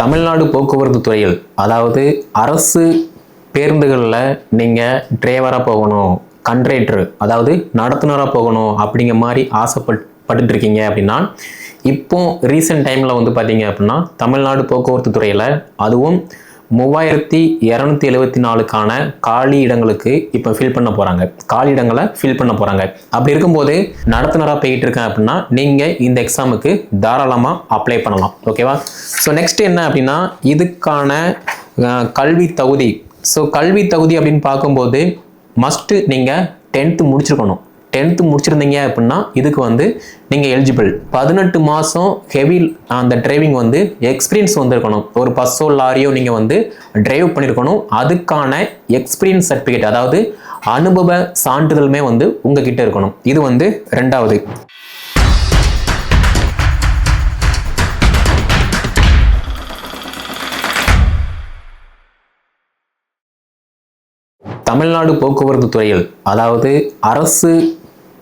தமிழ்நாடு போக்குவரத்து துறையில் அதாவது அரசு பேருந்துகளில் நீங்கள் டிரைவராக போகணும், கண்ட்ரக்டர் அதாவது நடத்துனராக போகணும் அப்படிங்கிற மாதிரி ஆசைப்பட்டுட்டு இருக்கீங்க அப்படின்னா, இப்போ ரீசெண்ட் டைமில் வந்து பார்த்தீங்க அப்படின்னா தமிழ்நாடு போக்குவரத்து துறையில் அதுவும் 3274க்கான காலி இடங்களுக்கு இப்போ ஃபில் பண்ண போகிறாங்க. காலி இடங்களை ஃபில் பண்ண போகிறாங்க. அப்படி இருக்கும்போது நடத்துனராக போயிட்டு இருக்கேன் அப்படின்னா நீங்கள் இந்த எக்ஸாமுக்கு தாராளமாக அப்ளை பண்ணலாம். ஓகேவா? ஸோ நெக்ஸ்ட் என்ன அப்படின்னா இதுக்கான கல்வி தகுதி. ஸோ கல்வி தகுதி அப்படின்னு பார்க்கும்போது மஸ்ட்டு நீங்கள் 10th முடிச்சிருக்கணும். 10th முடிச்சிருந்தீங்க அப்படின்னா இதுக்கு வந்து நீங்கள் எலிஜிபிள். 18 மாதம் ஹெவி அந்த டிரைவிங் வந்து எக்ஸ்பீரியன்ஸ் வந்துருக்கணும். ஒரு பஸ்ஸோ லாரியோ நீங்கள் வந்து டிரைவ் பண்ணியிருக்கணும். அதுக்கான எக்ஸ்பீரியன்ஸ் சர்டிஃபிகேட் அதாவது அனுபவ சான்றிதழுமே வந்து உங்ககிட்ட இருக்கணும். இது வந்து ரெண்டாவது. தமிழ்நாடு போக்குவரத்து துறையில் அதாவது அரசு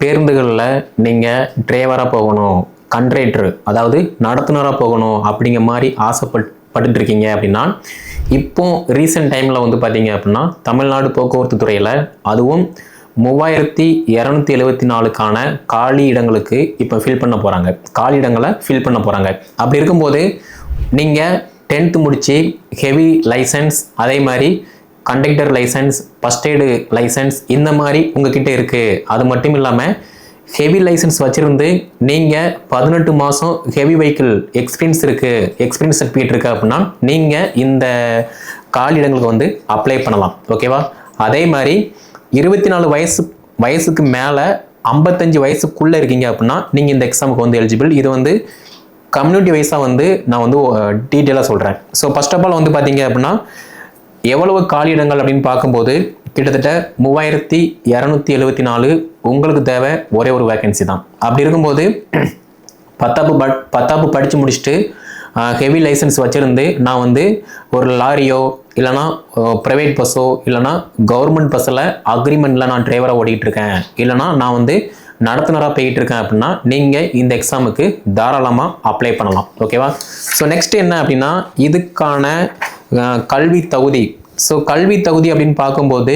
பேருந்துகளில் நீங்கள் டிரைவராக போகணும், கண்ட்ரக்டர் அதாவது நடத்துனராக போகணும் அப்படிங்கிற மாதிரி ஆசைப்பட்டுட்டு இருக்கீங்க அப்படின்னா, இப்போ ரீசெண்ட் டைமில் வந்து பார்த்தீங்க அப்படின்னா தமிழ்நாடு போக்குவரத்து துறையில் அதுவும் 3274க்கான காலி இடங்களுக்கு இப்போ ஃபில் பண்ண போகிறாங்க. காலி இடங்களை ஃபில் பண்ண போகிறாங்க. அப்படி இருக்கும்போது நீங்கள் 10th முடித்து ஹெவி லைசன்ஸ் அதே மாதிரி conductor licence, first aid licence இந்த மாதிரி உங்ககிட்ட இருக்குது. அது மட்டும் இல்லாமல் ஹெவி லைசன்ஸ் வச்சுருந்து நீங்கள் 18 மாதம் ஹெவி வெஹிக்கிள் எக்ஸ்பீரியன்ஸ் இருக்குது, எக்ஸ்பீரியன்ஸ் சர்டிஃபிகேட் இருக்குது அப்படின்னா நீங்கள் இந்த காலிடங்களுக்கு வந்து அப்ளை பண்ணலாம். ஓகேவா? அதே மாதிரி 24 வயசுக்கு மேலே 55 வயசுக்குள்ளே இருக்கீங்க அப்படின்னா நீங்கள் இந்த எக்ஸாமுக்கு வந்து எலிஜிபிள். இது வந்து கம்யூனிட்டி வைஸாக வந்து நான் வந்து டீட்டெயிலாக சொல்கிறேன். ஸோ ஃபர்ஸ்ட் ஆஃப் ஆல் வந்து பார்த்தீங்க அப்படின்னா எவ்வளவு காலியிடங்கள் அப்படின்னு பார்க்கும்போது கிட்டத்தட்ட 3274. உங்களுக்கு தேவை ஒரே ஒரு வேக்கன்சி தான். அப்படி இருக்கும்போது 10th படித்து முடிச்சுட்டு ஹெவி லைசன்ஸ் வச்சுருந்து நான் வந்து ஒரு லாரியோ இல்லைனா ப்ரைவேட் பஸ்ஸோ இல்லைனா கவர்மெண்ட் பஸ்ஸில் அக்ரிமெண்ட்டில் நான் டிரைவராக ஓடிக்கிட்டு இருக்கேன், இல்லைனா நான் வந்து நடத்துனராக போயிட்டு இருக்கேன் அப்படின்னா நீங்கள் இந்த எக்ஸாமுக்கு தாராளமாக அப்ளை பண்ணலாம். ஓகேவா? ஸோ நெக்ஸ்ட் என்ன அப்படின்னா இதுக்கான கல்வி தகுதி. ஸோ கல்வி தகுதி அப்படின்னு பார்க்கும்போது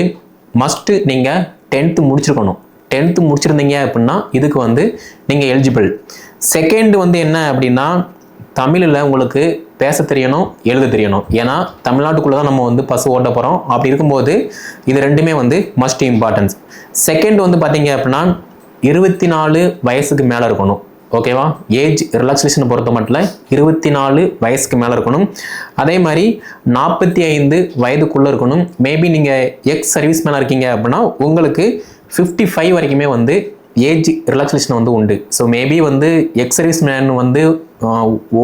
மஸ்ட்டு நீங்கள் 10th முடிச்சிருக்கணும். 10th முடிச்சிருந்தீங்க அப்படின்னா இதுக்கு வந்து நீங்கள் எலிஜிபிள். செகண்ட் வந்து என்ன அப்படின்னா தமிழில் உங்களுக்கு பேச தெரியணும், எழுத தெரியணும். ஏன்னா தமிழ்நாட்டுக்குள்ளே தான் நம்ம வந்து பஸ் ஓட்ட போகிறோம். அப்படி இருக்கும்போது இது ரெண்டுமே வந்து மஸ்ட் இம்பார்ட்டன்ஸ். செகண்ட் வந்து பார்த்தீங்க அப்படின்னா 24 வயசுக்கு மேலே இருக்கணும். ஓகேவா? ஏஜ் ரிலாக்ஸேஷனை பொறுத்த மட்டும் 24 வயசுக்கு மேலே இருக்கணும். அதே மாதிரி 45 வயதுக்குள்ளே இருக்கணும். மேபி நீங்கள் எக்ஸ் சர்வீஸ் மேனாக இருக்கீங்க அப்படின்னா உங்களுக்கு 55 வரைக்குமே வந்து ஏஜ் ரிலாக்ஸேஷன் வந்து உண்டு. ஸோ மேபி வந்து எக்ஸ் சர்வீஸ் மேன் வந்து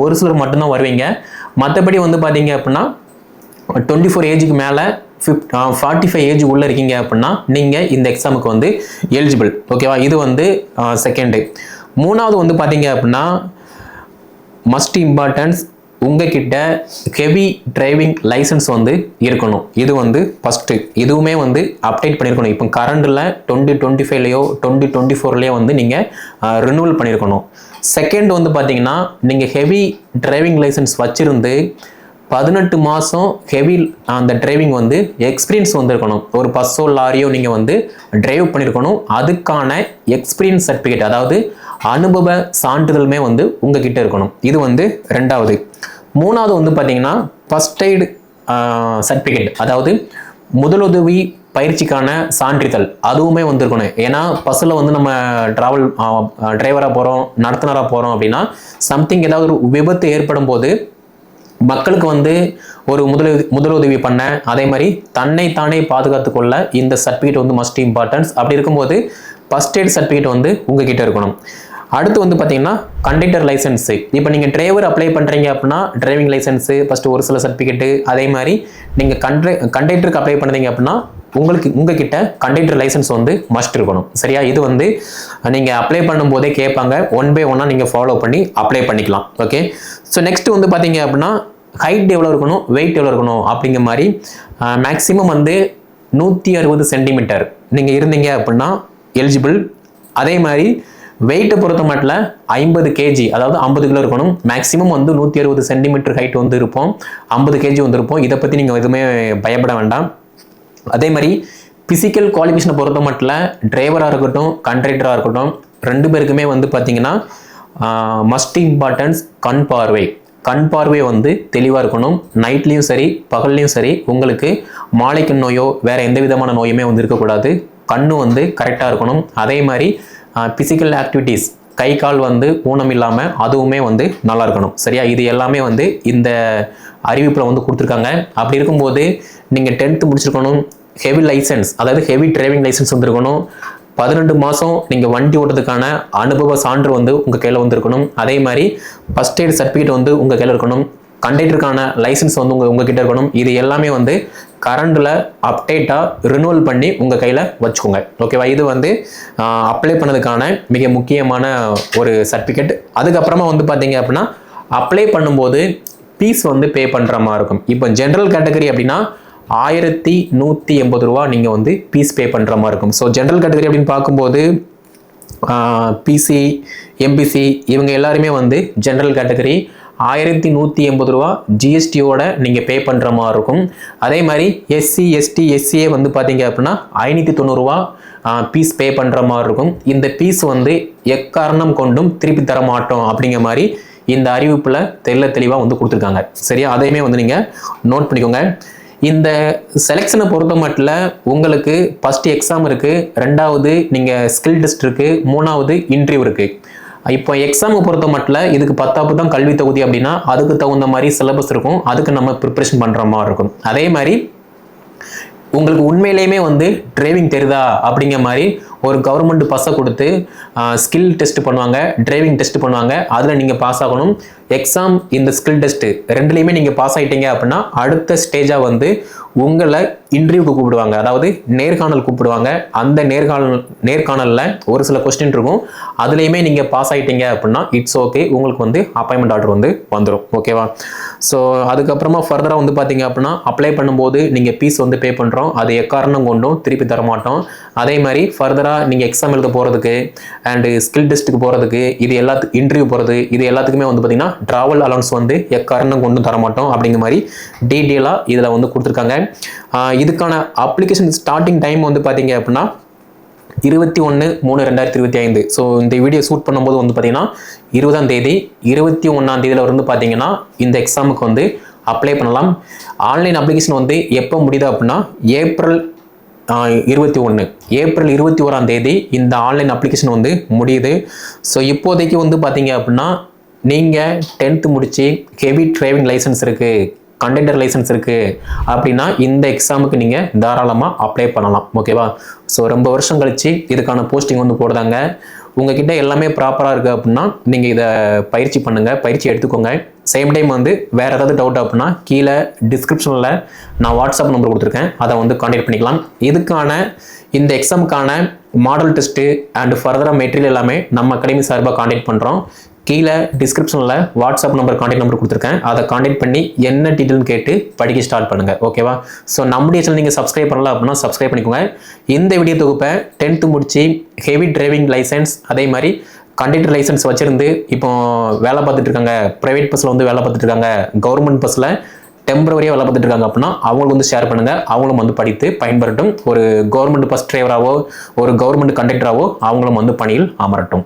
ஒரு சிலர் மட்டும்தான் வருவீங்க. மற்றபடி வந்து பார்த்தீங்க அப்படின்னா 24 ஏஜுக்கு மேலே 45 ஏஜ் உள்ளே இருக்கீங்க அப்படின்னா நீங்கள் இந்த எக்ஸாமுக்கு வந்து எலிஜிபிள். ஓகேவா? இது வந்து செகண்டு. மூணாவது வந்து பார்த்தீங்க அப்படின்னா மஸ்ட் இம்பார்ட்டன்ஸ் உங்ககிட்ட ஹெவி டிரைவிங் லைசன்ஸ் வந்து இருக்கணும். இது வந்து ஃபஸ்ட்டு. இதுவுமே வந்து அப்டேட் பண்ணியிருக்கணும். இப்போ கரண்டில் 2025லையோ 2024லையோ வந்து நீங்கள் ரினியூவல் பண்ணியிருக்கணும். செகண்ட் வந்து பார்த்தீங்கன்னா நீங்கள் ஹெவி டிரைவிங் லைசன்ஸ் வச்சுருந்து 18 மாதம் ஹெவி அந்த டிரைவிங் வந்து எக்ஸ்பீரியன்ஸ் வந்துருக்கணும். ஒரு பஸ்ஸோ லாரியோ நீங்கள் வந்து டிரைவ் பண்ணியிருக்கணும். அதுக்கான எக்ஸ்பீரியன்ஸ் சர்டிஃபிகேட் அதாவது அனுபவ சான்றிதழுமே வந்து உங்ககிட்ட இருக்கணும். இது வந்து ரெண்டாவது. மூணாவது வந்து பார்த்தீங்கன்னா ஃபர்ஸ்ட் எய்டு சர்டிஃபிகேட் அதாவது முதலுதவி பயிற்சிக்கான சான்றிதழ் அதுவுமே வந்துருக்கணும். ஏன்னா பஸ்ஸில் வந்து நம்ம டிரைவராக போகிறோம், நடத்துனராக போகிறோம் அப்படின்னா சம்திங் ஏதாவது ஒரு விபத்து ஏற்படும் போது மக்களுக்கு வந்து ஒரு முதலுதவி பண்ண அதே மாதிரி தன்னைத்தானே பாதுகாத்துக்கொள்ள இந்த சர்டிஃபிகேட் வந்து மஸ்ட் இம்பார்ட்டன்ஸ். அப்படி இருக்கும்போது ஃபர்ஸ்ட் எய்ட் சர்டிஃபிகேட் வந்து உங்ககிட்ட இருக்கணும். அடுத்து வந்து பார்த்தீங்கன்னா கண்டக்டர் லைசன்ஸு. இப்போ நீங்கள் டிரைவர் அப்ளை பண்ணுறீங்க அப்படின்னா டிரைவிங் லைசன்ஸு ஃபஸ்ட்டு ஒரு சில சர்டிஃபிகேட்டு, அதே மாதிரி நீங்கள் கண்டக்டருக்கு அப்ளை பண்ணுறீங்க அப்படின்னா உங்ககிட்ட கண்டக்டர் லைசன்ஸ் வந்து மஸ்ட் இருக்கணும். சரியா? இது வந்து நீங்கள் அப்ளை பண்ணும்போதே கேட்பாங்க. 1 by 1 நீங்கள் ஃபாலோ பண்ணி அப்ளை பண்ணிக்கலாம். ஓகே? ஸோ நெக்ஸ்ட் வந்து பார்த்தீங்க அப்படின்னா ஹைட் எவ்வளோ இருக்கணும், வெயிட் எவ்வளோ இருக்கணும் அப்படிங்கிற மாதிரி மேக்ஸிமம் வந்து 160 சென்டிமீட்டர் நீங்கள் இருந்தீங்க அப்படின்னா எலிஜிபிள். அதே மாதிரி வெயிட்டை பொறுத்த மட்டும் 50 கேஜி, அதாவது 50 கிலோ இருக்கணும். மேக்ஸிமம் வந்து 160 சென்டிமீட்டர் ஹைட் வந்து இருப்போம், 50 கேஜி வந்து இருப்போம். இதை பற்றி நீங்கள் எதுவுமே பயப்பட வேண்டாம். அதே மாதிரி பிசிக்கல் குவாலிஃபிகேஷனை பொறுத்த மட்டும் டிரைவராக இருக்கட்டும் கண்டக்டராக இருக்கட்டும் 2 பேருக்குமே வந்து பார்த்தீங்கன்னா மஸ்ட் இம்பார்ட்டன்ஸ் கண் பார்வை வந்து தெளிவாக இருக்கணும். நைட்லேயும் சரி பகல்லையும் சரி உங்களுக்கு மாலைக்கு நோயோ வேறு எந்த விதமான நோயுமே வந்து இருக்கக்கூடாது. கண்ணு வந்து கரெக்டாக இருக்கணும். அதே மாதிரி பிசிக்கல் ஆக்டிவிட்டீஸ் கை கால் வந்து ஊனம் இல்லாமல் அதுவுமே வந்து நல்லா இருக்கணும். சரியா, இது எல்லாமே வந்து இந்த அறிவிப்பில் வந்து கொடுத்துருக்காங்க. அப்படி இருக்கும்போது நீங்கள் 10th முடிச்சிருக்கணும், ஹெவி லைசன்ஸ் அதாவது ஹெவி டிரைவிங் லைசன்ஸ் வந்துருக்கணும், 12 மாதம் நீங்கள் வண்டி ஓட்டுறதுக்கான அனுபவ சான்று வந்து உங்கள் கையில் வந்து இருக்கணும். அதே மாதிரி ஃபர்ஸ்ட் எய்ட் சர்டிஃபிகேட் வந்து உங்கள் கையில் இருக்கணும், கண்டக்டருக்கான லைசன்ஸ் வந்து உங்ககிட்ட இருக்கணும். இது எல்லாமே வந்து கரண்டில் அப்டேட்டாக ரினுவல் பண்ணி உங்கள் கையில் வச்சுக்கோங்க. ஓகேவா, இது வந்து அப்ளை பண்ணதுக்கான மிக முக்கியமான ஒரு சர்டிஃபிகேட். அதுக்கப்புறமா வந்து பார்த்தீங்க அப்படின்னா அப்ளை பண்ணும்போது ஃபீஸ் வந்து பே பண்ணுற மாதிரி இருக்கும். இப்போ ஜென்ரல் கேட்டகரி அப்படின்னா 1180 ரூபா நீங்கள் வந்து ஃபீஸ் பே பண்ணுற மாதிரி இருக்கும். ஸோ ஜென்ரல் கேட்டகரி அப்படின்னு பார்க்கும்போது பிசி எம்பிசி இவங்க எல்லாருமே வந்து ஜென்ரல் கேட்டகரி 1180 ரூபா ஜிஎஸ்டியோட நீங்கள் பே பண்ணுற மாதிரி இருக்கும். அதே மாதிரி எஸ்சி எஸ்டி எஸ்சிஏ வந்து பார்த்தீங்க அப்படின்னா 590 ரூபா ஃபீஸ் பே பண்ணுற மாதிரி இருக்கும். இந்த ஃபீஸ் வந்து எக்காரணம் கொண்டும் திருப்பி தர மாட்டோம் அப்படிங்கிற மாதிரி இந்த அறிவிப்பில் தெளிவாக வந்து கொடுத்துருக்காங்க. சரியா, அதையுமே வந்து நீங்கள் நோட் பண்ணிக்கோங்க. இந்த செலெக்ஷனை பொறுத்த மட்டும் உங்களுக்கு ஃபர்ஸ்ட் எக்ஸாம் இருக்குது, 2வது நீங்கள் ஸ்கில் டெஸ்ட் இருக்குது, 3வது இன்டர்வியூ இருக்குது. இப்போ எக்ஸாமை பொறுத்த மட்டும் இதுக்கு 10வது தான் கல்வி தொகுதி அப்படின்னா அதுக்கு தகுந்த மாதிரி சிலபஸ் இருக்கும், அதுக்கு நம்ம ப்ரிப்பரேஷன் பண்ணுற மாதிரி இருக்கும். அதே மாதிரி உங்களுக்கு உண்மையிலேயுமே வந்து டிரைவிங் தெரியுதா அப்படிங்கிற மாதிரி ஒரு கவர்மெண்ட் பஸ்ஸை கொடுத்து ஸ்கில் டெஸ்ட் பண்ணுவாங்க, டிரைவிங் டெஸ்ட் பண்ணுவாங்க. அதில் நீங்கள் பாஸ் ஆகணும். எக்ஸாம் இந்த ஸ்கில் டெஸ்ட்டு 2லையுமே நீங்கள் பாஸ் ஆகிட்டீங்க அப்படின்னா அடுத்த ஸ்டேஜாக வந்து உங்களை இன்டர்வியூக்கு கூப்பிடுவாங்க, அதாவது நேர்காணல் கூப்பிடுவாங்க. அந்த நேர்காணலில் ஒரு சில கொஸ்டின் இருக்கும், அதுலேயுமே நீங்கள் பாஸ் ஆகிட்டீங்க அப்படின்னா இட்ஸ் ஓகே, உங்களுக்கு வந்து அப்பாயின்மெண்ட் ஆர்டர் வந்து வந்துடும். ஓகேவா, ஸோ அதுக்கப்புறமா ஃபர்தராக வந்து பார்த்தீங்க அப்படின்னா அப்ளை பண்ணும்போது நீங்கள் ஃபீஸ் வந்து பே பண்ணுறோம், அது எக்காரணம் கொண்டும் திருப்பி தர மாட்டோம். அதே மாதிரி ஃபர்தராக நீங்கள் எக்ஸாம் எழுத போகிறதுக்கு அண்டு ஸ்கில் டெஸ்ட்டுக்கு போகிறதுக்கு இது எல்லாத்துக்கும் இன்டர்வியூ போகிறது இது எல்லாத்துக்குமே வந்து பார்த்தீங்கன்னா ட்ராவல் அலவன்ஸ் வந்து எக்காரணம் கொண்டும் தரமாட்டோம் அப்படிங்கிற மாதிரி டீட்டெயிலாக இதில் வந்து கொடுத்துருக்காங்க. இதுக்கான அப்ளிகேஷன் ஸ்டார்டிங் டைம் வந்து பார்த்தீங்க அப்படின்னா 21/3/2025. ஸோ இந்த வீடியோ ஷூட் பண்ணும்போது வந்து பார்த்தீங்கன்னா 20ஆம் தேதி 21ஆம் தேதியில் வந்து பார்த்தீங்கன்னா இந்த எக்ஸாமுக்கு வந்து அப்ளை பண்ணலாம். ஆன்லைன் அப்ளிகேஷன் வந்து எப்போ முடியுது அப்படின்னா ஏப்ரல் 21ஆம் தேதி இந்த ஆன்லைன் அப்ளிகேஷன் வந்து முடியுது. ஸோ இப்போதைக்கு வந்து பார்த்தீங்க அப்படின்னா நீங்கள் 10th முடிச்சு ஹெவி டிரைவிங் லைசன்ஸ் இருக்குது, கண்டக்டர் லைசன்ஸ் இருக்குது அப்படின்னா இந்த எக்ஸாமுக்கு நீங்கள் தாராளமாக அப்ளை பண்ணலாம். ஓகேவா, ஸோ ரொம்ப வருஷம் கழிச்சு இதுக்கான போஸ்டிங் வந்து போடுறாங்க. உங்ககிட்ட எல்லாமே ப்ராப்பராக இருக்குது அப்படின்னா நீங்கள் இதை பயிற்சி பண்ணுங்கள், பயிற்சி எடுத்துக்கோங்க. சேம் டைம் வந்து வேறு ஏதாவது டவுட் அப்படின்னா கீழே டிஸ்கிரிப்ஷனில் நான் வாட்ஸ்அப் நம்பர் கொடுத்துருக்கேன், அதை வந்து கான்டாக்ட் பண்ணிக்கலாம். இதுக்கான இந்த எக்ஸாமுக்கான மாடல் டெஸ்ட்டு அண்ட் ஃபர்தராக மெட்டீரியல் எல்லாமே நம்ம அகாடமி சார்பாக கான்டாக்ட் பண்ணுறோம். கீழே டிஸ்கிரிப்ஷனில் வாட்ஸ்அப் நம்பர் கான்டாக்ட் நம்பர் கொடுத்துருக்கேன், அதை கான்டாக்ட் பண்ணி என்ன டீட்டெயில்னு கேட்டு படிக்க ஸ்டார்ட் பண்ணுங்கள். ஓகேவா, ஸோ நம்முடைய சேனல் நீங்கள் சப்ஸ்கிரைப் பண்ணல அப்படின்னா சப்ஸ்கிரைப் பண்ணிக்கோங்க. இந்த வீடியோ தொகுப்பை 10th முடிச்சு ஹெவி டிரைவிங் லைசன்ஸ் அதே மாதிரி கண்டக்டர் லைசன்ஸ் வச்சுருந்து இப்போ வேலை பார்த்துட்டு இருக்காங்க, ப்ரைவேட் பஸ்ஸில் வந்து வேலை பார்த்துட்டு இருக்காங்க, கவர்மெண்ட் பஸ்ஸில் டெம்பரவரியாக வேலை பார்த்துட்டு இருக்காங்க அப்படின்னா அவங்களுக்கு வந்து ஷேர் பண்ணுங்கள், அவங்களும் வந்து படித்து பயன்பெறட்டும். ஒரு கவர்மெண்ட் பஸ் டிரைவராகவோ ஒரு கவர்மெண்ட் கண்டக்டராகவோ அவங்களும் வந்து பணியில் அமரட்டும்.